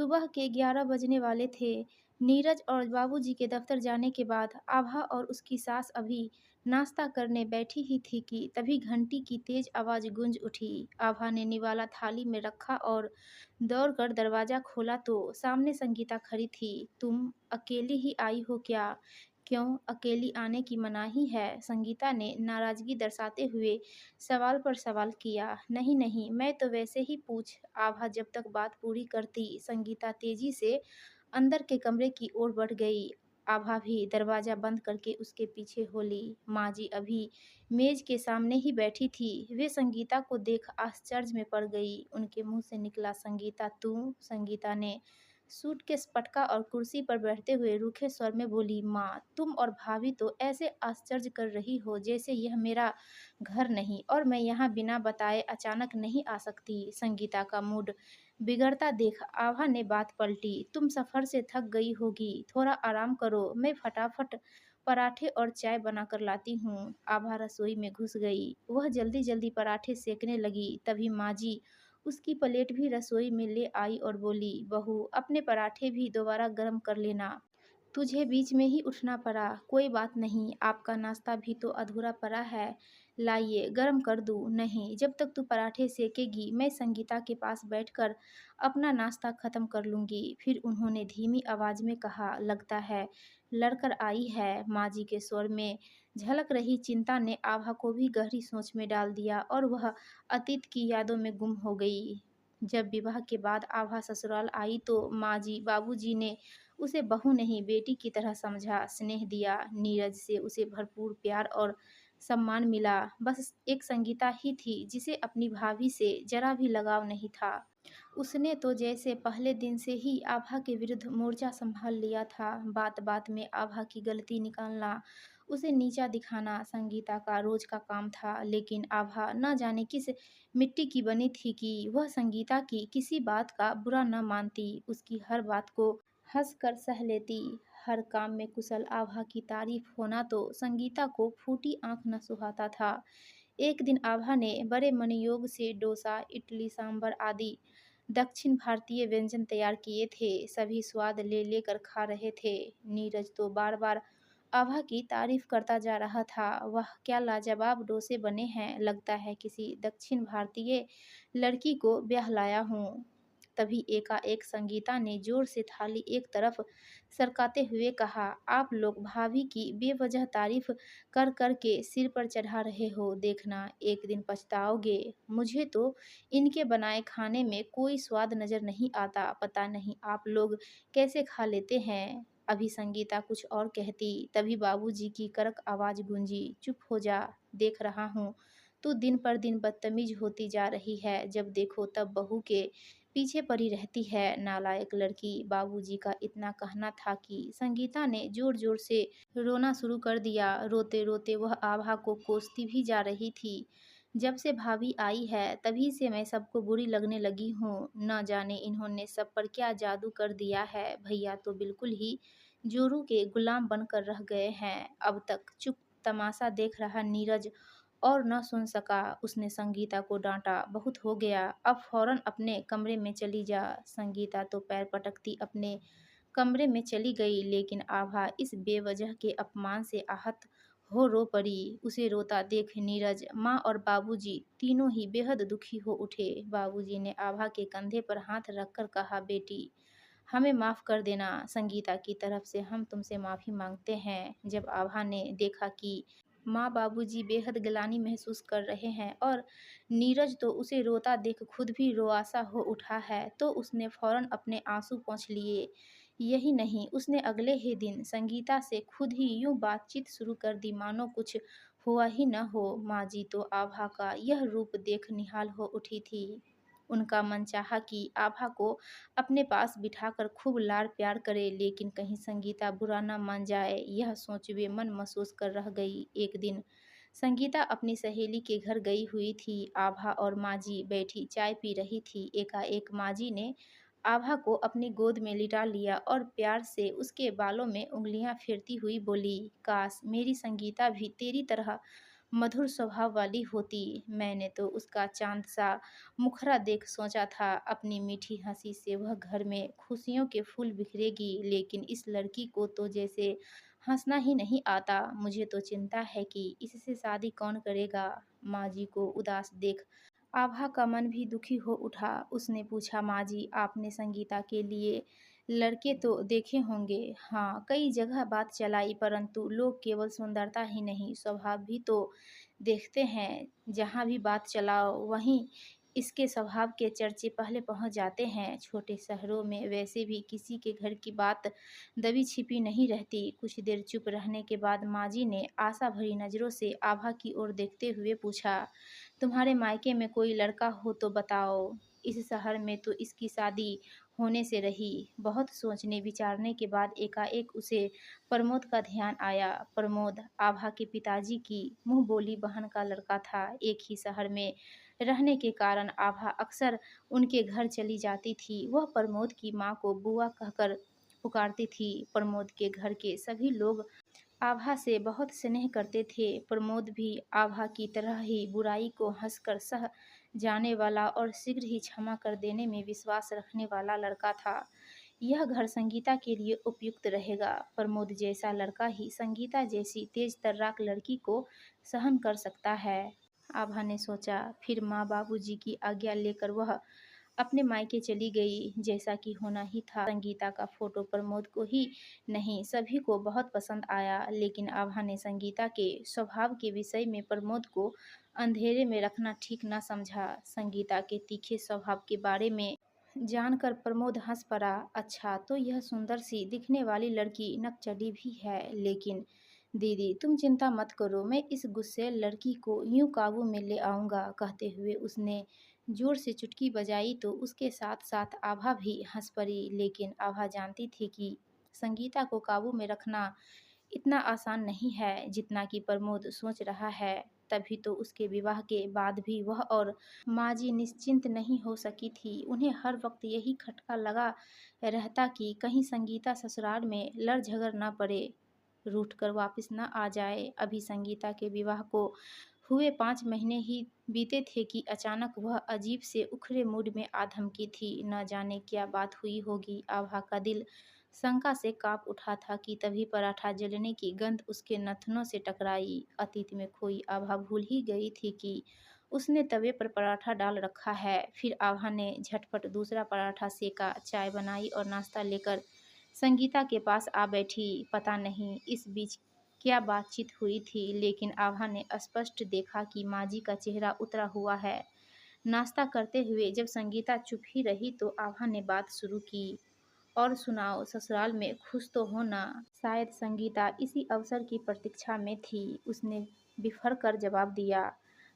सुबह के 11 बजने वाले थे। नीरज और बाबूजी के दफ्तर जाने के बाद आभा और उसकी सास अभी नाश्ता करने बैठी ही थी कि तभी घंटी की तेज आवाज़ गूंज उठी। आभा ने निवाला थाली में रखा और दौड़कर दरवाज़ा खोला तो सामने संगीता खड़ी थी। तुम अकेली ही आई हो क्या? क्यों अकेली आने की मनाही है? संगीता ने नाराज़गी दर्शाते हुए सवाल पर सवाल किया। नहीं नहीं, मैं तो वैसे ही पूछ। आभा जब तक बात पूरी करती, संगीता तेजी से अंदर के कमरे की ओर बढ़ गई। आभा भी दरवाज़ा बंद करके उसके पीछे हो ली। माँ जी अभी मेज के सामने ही बैठी थी। वे संगीता को देख आश्चर्य में पड़ गई। उनके मुंह से निकला, संगीता तू? संगीता ने सूटकेस पटका और कुर्सी पर बैठते हुए रूखे स्वर में बोली, माँ तुम और भाभी तो ऐसे आश्चर्य कर रही हो जैसे यह मेरा घर नहीं और मैं यहाँ बिना बताए अचानक नहीं आ सकती। संगीता का मूड बिगड़ता देख आभा ने बात पलटी। तुम सफ़र से थक गई होगी, थोड़ा आराम करो, मैं फटाफट पराठे और चाय बनाकर लाती हूँ। आभा रसोई में घुस गई। वह जल्दी जल्दी पराठे सेकने लगी। तभी माँ जी उसकी प्लेट भी रसोई में ले आई और बोली, बहू अपने पराठे भी दोबारा गर्म कर लेना। तुझे बीच में ही उठना पड़ा। कोई बात नहीं, आपका नाश्ता भी तो अधूरा पड़ा है। लाइए गर्म कर दूँ? नहीं, जब तक तू पराठे सेकेगी मैं संगीता के पास बैठकर अपना नाश्ता ख़त्म कर लूँगी। फिर उन्होंने धीमी आवाज़ में कहा, लगता है लड़कर आई है। माँ जी के स्वर में झलक रही चिंता ने आभा को भी गहरी सोच में डाल दिया और वह अतीत की यादों में गुम हो गई। जब विवाह के बाद आभा ससुराल आई तो माँ जी बाबूजी ने उसे बहू नहीं बेटी की तरह समझा, स्नेह दिया। नीरज से उसे भरपूर प्यार और सम्मान मिला। बस एक संगीता ही थी जिसे अपनी भाभी से जरा भी लगाव नहीं था। उसने तो जैसे पहले दिन से ही आभा के विरुद्ध मोर्चा संभाल लिया था। बात बात में आभा की गलती निकालना, उसे नीचा दिखाना संगीता का रोज का काम था। लेकिन आभा न जाने किस मिट्टी की बनी थी कि वह संगीता की किसी बात का बुरा न मानती, उसकी हर बात को हंसकर सह लेती। हर काम में कुशल आभा की तारीफ होना तो संगीता को फूटी आंख न सुहाता था। एक दिन आभा ने बड़े मनयोग से डोसा, इडली, सांभर आदि दक्षिण भारतीय व्यंजन तैयार किए थे। सभी स्वाद ले लेकर खा रहे थे। नीरज तो बार बार आभा की तारीफ करता जा रहा था। वह क्या लाजवाब डोसे बने हैं, लगता है किसी दक्षिण भारतीय लड़की को ब्याह लाया हूँ। तभी एकाएक संगीता ने जोर से थाली एक तरफ सरकाते हुए कहा, आप लोग भाभी की बेवजह तारीफ कर कर के सिर पर चढ़ा रहे हो, देखना एक दिन पछताओगे। मुझे तो इनके बनाए खाने में कोई स्वाद नजर नहीं आता, पता नहीं आप लोग कैसे खा लेते हैं। अभी संगीता कुछ और कहती, तभी बाबूजी की कड़क आवाज गूंजी, चुप हो जा, देख रहा हूँ तू दिन पर दिन बदतमीज होती जा रही है। जब देखो तब बहू के पीछे पड़ी रहती है, नालायक लड़की। बाबूजी का इतना कहना था कि संगीता ने जोर जोर से रोना शुरू कर दिया। रोते रोते वह आभा को कोसती भी जा रही थी। जब से भाभी आई है तभी से मैं सबको बुरी लगने लगी हूँ। न जाने इन्होंने सब पर क्या जादू कर दिया है। भैया तो बिल्कुल ही जोरू के गुलाम बनकर रह गए हैं। अब तक चुप तमाशा देख रहा नीरज और न सुन सका। उसने संगीता को डांटा, बहुत हो गया, अब फौरन अपने कमरे में चली जा। संगीता तो पैर पटकती अपने कमरे में चली गई। लेकिन आभा इस बेवजह के अपमान से आहत हो रो पड़ी। उसे रोता देख नीरज, माँ और बाबूजी तीनों ही बेहद दुखी हो उठे। बाबूजी ने आभा के कंधे पर हाथ रखकर कहा, बेटी हमें माफ़ कर देना, संगीता की तरफ से हम तुमसे माफ़ी मांगते हैं। जब आभा ने देखा कि माँ बाबूजी बेहद ग्लानि महसूस कर रहे हैं और नीरज तो उसे रोता देख खुद भी रोआसा हो उठा है, तो उसने फौरन अपने आंसू पोंछ लिए। यही नहीं, उसने अगले ही दिन संगीता से खुद ही यूं बातचीत शुरू कर दी मानो कुछ हुआ ही न हो। माँ जी तो आभा का यह रूप देख निहाल हो उठी थी। उनका मन चाहा कि आभा को अपने पास बिठाकर खूब लाड़ प्यार करे, लेकिन कहीं संगीता बुरा न मान जाए, यह सोच वे मन महसूस कर रह गई। एक दिन संगीता अपनी सहेली के घर गई हुई थी। आभा और माजी बैठी चाय पी रही थी। एकाएक माजी ने आभा को अपनी गोद में लिटा लिया और प्यार से उसके बालों में उंगलियां फेरती हुई बोली, काश मेरी संगीता भी तेरी तरह मधुर स्वभाव वाली होती। मैंने तो उसका चाँद सा मुखड़ा देख सोचा था अपनी मीठी हँसी से वह घर में खुशियों के फूल बिखरेगी, लेकिन इस लड़की को तो जैसे हँसना ही नहीं आता। मुझे तो चिंता है कि इससे शादी कौन करेगा। माँ जी को उदास देख आभा का मन भी दुखी हो उठा। उसने पूछा, माँ जी, आपने संगीता के लिए लड़के तो देखे होंगे? हाँ, कई जगह बात चलाई, परंतु लोग केवल सुंदरता ही नहीं स्वभाव भी तो देखते हैं। जहाँ भी बात चलाओ वहीं इसके स्वभाव के चर्चे पहले पहुंच जाते हैं। छोटे शहरों में वैसे भी किसी के घर की बात दबी छिपी नहीं रहती। कुछ देर चुप रहने के बाद माँ जी ने आशा भरी नजरों से आभा की ओर देखते हुए पूछा, तुम्हारे मायके में कोई लड़का हो तो बताओ। इस शहर में तो इसकी शादी होने से रही। बहुत सोचने विचारने के बाद एकाएक उसे प्रमोद का ध्यान आया। प्रमोद आभा के पिताजी की मुंह बोली बहन का लड़का था। एक ही शहर में रहने के कारण आभा अक्सर उनके घर चली जाती थी। वह प्रमोद की माँ को बुआ कहकर पुकारती थी। प्रमोद के घर के सभी लोग आभा से बहुत स्नेह करते थे। प्रमोद भी आभा की तरह ही बुराई को हंसकर सह जाने वाला और शीघ्र ही क्षमा कर देने में विश्वास रखने वाला लड़का था। यह घर संगीता के लिए उपयुक्त रहेगा। प्रमोद जैसा लड़का ही संगीता जैसी तेज तर्राक लड़की को सहन कर सकता है। आभा ने सोचा। फिर माँ बाबूजी की आज्ञा लेकर वह अपने मायके चली गई। जैसा कि होना ही था, संगीता का फोटो प्रमोद को ही नहीं सभी को बहुत पसंद आया, लेकिन आभा ने संगीता के स्वभाव के विषय में प्रमोद को अंधेरे में रखना ठीक न समझा। संगीता के तीखे स्वभाव के बारे में जानकर प्रमोद हंस पड़ा। अच्छा, तो यह सुंदर सी दिखने वाली लड़की नकचढ़ी भी है, लेकिन दीदी तुम चिंता मत करो, मैं इस गुस्सैल लड़की को यूं काबू में ले आऊंगा। कहते हुए उसने जोर से चुटकी बजाई तो उसके साथ साथ आभा भी हंस पड़ी। लेकिन आभा जानती थी कि संगीता को काबू में रखना इतना आसान नहीं है जितना कि प्रमोद सोच रहा है। तभी तो उसके विवाह के बाद भी वह और माँ जी निश्चिंत नहीं हो सकी थी। उन्हें हर वक्त यही खटका लगा रहता कि कहीं संगीता ससुराल में लड़ झगड़ न पड़े, रूठ कर वापस न आ जाए। अभी संगीता के विवाह को हुए 5 महीने ही बीते थे कि अचानक वह अजीब से उखड़े मूड में आ धमकी थी। न जाने क्या बात हुई होगी। आभा का दिल शंका से कांप उठा था कि तभी पराठा जलने की गंध उसके नथनों से टकराई। अतीत में खोई आभा भूल ही गई थी कि उसने तवे पर पराठा डाल रखा है। फिर आभा ने झटपट दूसरा पराठा सेका, चाय बनाई और नाश्ता लेकर संगीता के पास आ बैठी। पता नहीं इस बीच क्या बातचीत हुई थी, लेकिन आभा ने स्पष्ट देखा कि माँ जी का चेहरा उतरा हुआ है। नाश्ता करते हुए जब संगीता चुप ही रही तो आभा ने बात शुरू की, और सुनाओ, ससुराल में खुश तो हो ना? शायद संगीता इसी अवसर की प्रतीक्षा में थी। उसने बिफर कर जवाब दिया,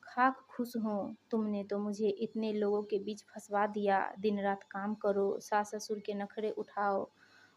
खाक खुश हूँ। तुमने तो मुझे इतने लोगों के बीच फंसवा दिया। दिन रात काम करो, सास ससुर के नखरे उठाओ,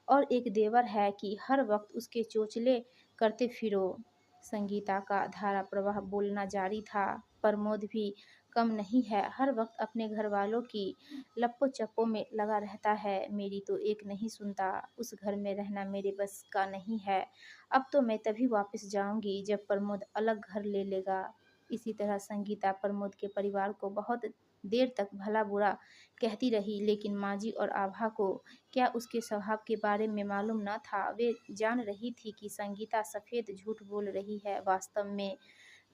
और एक देवर है कि हर वक्त उसके चोचले करते फिरो। संगीता का धारा प्रवाह बोलना जारी था। प्रमोद भी कम नहीं है, हर वक्त अपने घर वालों की लप्पो चप्पो में लगा रहता है। मेरी तो एक नहीं सुनता। उस घर में रहना मेरे बस का नहीं है। अब तो मैं तभी वापस जाऊंगी जब प्रमोद अलग घर ले लेगा। इसी तरह संगीता प्रमोद के परिवार को बहुत देर तक भला बुरा कहती रही, लेकिन माँ जी और आभा को क्या उसके स्वभाव के बारे में मालूम न था? वे जान रही थी कि संगीता सफ़ेद झूठ बोल रही है। वास्तव में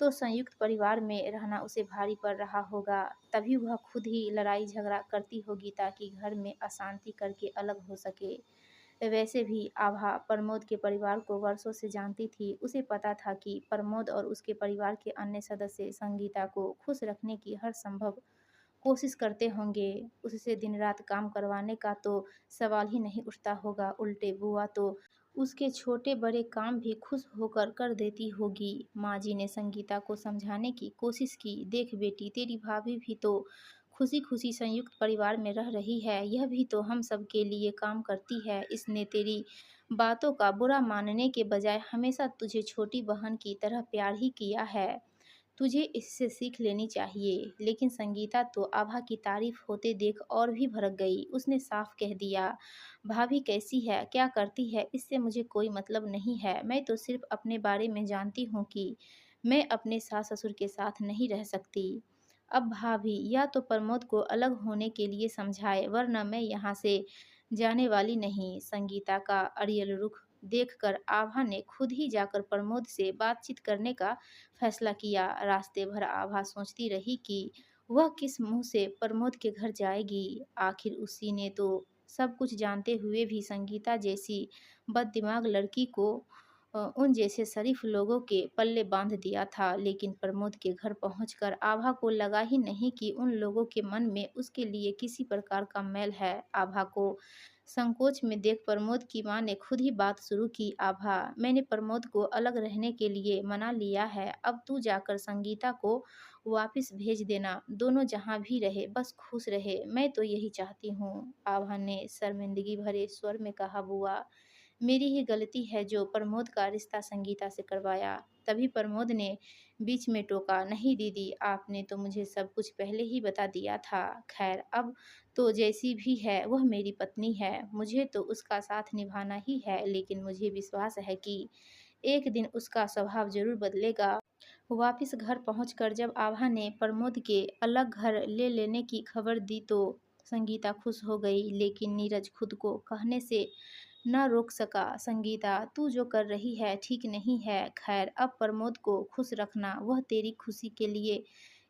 तो संयुक्त परिवार में रहना उसे भारी पड़ रहा होगा। तभी वह खुद ही लड़ाई झगड़ा करती होगी ताकि घर में अशांति करके अलग हो सके। वैसे भी आभा प्रमोद के परिवार को वर्षों से जानती थी। उसे पता था कि प्रमोद और उसके परिवार के अन्य सदस्य संगीता को खुश रखने की हर संभव कोशिश करते होंगे। उससे दिन रात काम करवाने का तो सवाल ही नहीं उठता होगा। उल्टे बुआ तो उसके छोटे बड़े काम भी खुश होकर कर देती होगी। माँ जी ने संगीता को समझाने की कोशिश की, देख बेटी, तेरी भाभी भी तो खुशी खुशी संयुक्त परिवार में रह रही है। यह भी तो हम सब के लिए काम करती है। इसने तेरी बातों का बुरा मानने के बजाय हमेशा तुझे छोटी बहन की तरह प्यार ही किया है। तुझे इससे सीख लेनी चाहिए। लेकिन संगीता तो आभा की तारीफ होते देख और भी भड़क गई। उसने साफ कह दिया, भाभी कैसी है, क्या करती है, इससे मुझे कोई मतलब नहीं है। मैं तो सिर्फ अपने बारे में जानती हूँ कि मैं अपने सास-ससुर के साथ नहीं रह सकती। अब भाभी या तो प्रमोद को अलग होने के लिए समझाए, वरना मैं यहाँ से जाने वाली नहीं। संगीता का अड़ियल रुख देखकर आभा ने खुद ही जाकर प्रमोद से बातचीत करने का फैसला किया। रास्ते भर आभा सोचती रही कि वह किस मुंह से प्रमोद के घर जाएगी। आखिर उसी ने तो सब कुछ जानते हुए भी संगीता जैसी बददिमाग लड़की को उन जैसे शरीफ लोगों के पल्ले बांध दिया था। लेकिन प्रमोद के घर पहुंचकर आभा को लगा ही नहीं कि उन लोगों के मन में उसके लिए किसी प्रकार का मैल है। आभा को संकोच में देख प्रमोद की मां ने खुद ही बात शुरू की। आभा, मैंने प्रमोद को अलग रहने के लिए मना लिया है। अब तू जाकर संगीता को वापस भेज देना। दोनों जहाँ भी रहे बस खुश रहे, मैं तो यही चाहती हूँ। आभा ने शर्मिंदगी भरे स्वर में कहा, बुआ, मेरी ही गलती है जो प्रमोद का रिश्ता संगीता से करवाया। तभी प्रमोद ने बीच में टोका, नहीं दीदी, आपने तो मुझे सब कुछ पहले ही बता दिया था। खैर, अब तो जैसी भी है वह मेरी पत्नी है, मुझे तो उसका साथ निभाना ही है। लेकिन मुझे विश्वास है कि एक दिन उसका स्वभाव जरूर बदलेगा। वापिस घर पहुंचकर जब आभा ने प्रमोद के अलग घर ले लेने की खबर दी तो संगीता खुश हो गई। लेकिन नीरज खुद को कहने से न रोक सका, संगीता, तू जो कर रही है ठीक नहीं है। खैर, अब प्रमोद को खुश रखना, वह तेरी खुशी के लिए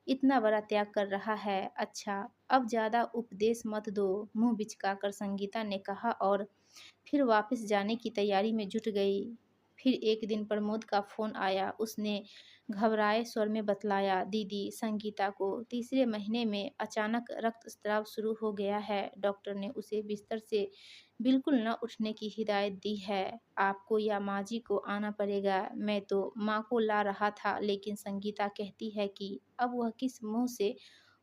इतना बड़ा त्याग कर रहा है। अच्छा, अब ज्यादा उपदेश मत दो, मुंह बिचकाकर संगीता ने कहा और फिर वापस जाने की तैयारी में जुट गई। फिर एक दिन प्रमोद का फ़ोन आया। उसने घबराए स्वर में बतलाया, दीदी, संगीता को तीसरे महीने में अचानक रक्तस्राव शुरू हो गया है। डॉक्टर ने उसे बिस्तर से बिल्कुल न उठने की हिदायत दी है। आपको या माँ जी को आना पड़ेगा। मैं तो माँ को ला रहा था, लेकिन संगीता कहती है कि अब वह किस मुँह से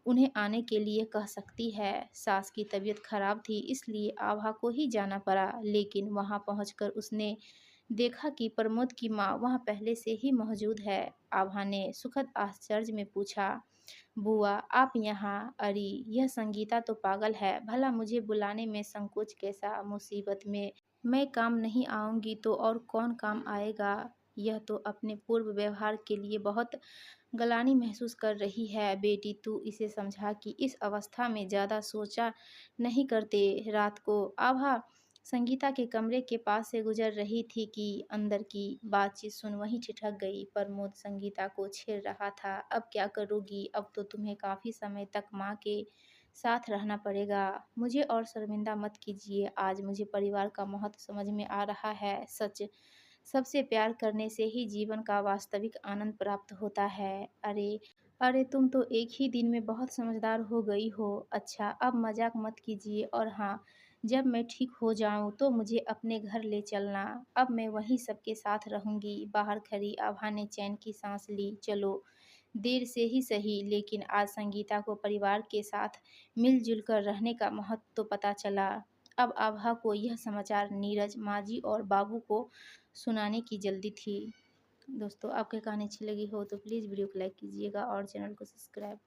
उन्हें आने के लिए कह सकती है। सास की तबीयत खराब थी, इसलिए आभा को ही जाना पड़ा। लेकिन वहां पहुंचकर उसने देखा कि प्रमोद की माँ वहां पहले से ही मौजूद है। आभा ने सुखद आश्चर्य में पूछा, बुआ, आप यहाँ? अरे, यह संगीता तो पागल है। भला मुझे बुलाने में संकोच कैसा? मुसीबत में मैं काम नहीं आऊंगी तो और कौन काम आएगा? यह तो अपने पूर्व व्यवहार के लिए बहुत गलानी महसूस कर रही है। बेटी, तू इसे समझा कि इस अवस्था में ज़्यादा सोचा नहीं करते। रात को आभा संगीता के कमरे के पास से गुजर रही थी कि अंदर की बातचीत सुन वहीं ठिठक गई। प्रमोद संगीता को छेड़ रहा था, अब क्या करोगी? अब तो तुम्हें काफ़ी समय तक माँ के साथ रहना पड़ेगा। मुझे और शर्मिंदा मत कीजिए। आज मुझे परिवार का महत्व समझ में आ रहा है। सच, सबसे प्यार करने से ही जीवन का वास्तविक आनंद प्राप्त होता है। अरे, अरे, तुम तो एक ही दिन में बहुत समझदार हो गई हो। अच्छा, अब मजाक मत कीजिए, और हाँ, जब मैं ठीक हो जाऊं तो मुझे अपने घर ले चलना। अब मैं वहीं सबके साथ रहूंगी। बाहर खड़ी आभा ने चैन की सांस ली। चलो, देर से ही सही, लेकिन आज संगीता को परिवार के साथ मिलजुल कर रहने का महत्व तो पता चला। अब आभा को यह समाचार नीरज, माँ जी और बाबू को सुनाने की जल्दी थी। दोस्तों, आपको कहानी अच्छी लगी हो तो प्लीज़ वीडियो को लाइक कीजिएगा और चैनल को सब्सक्राइब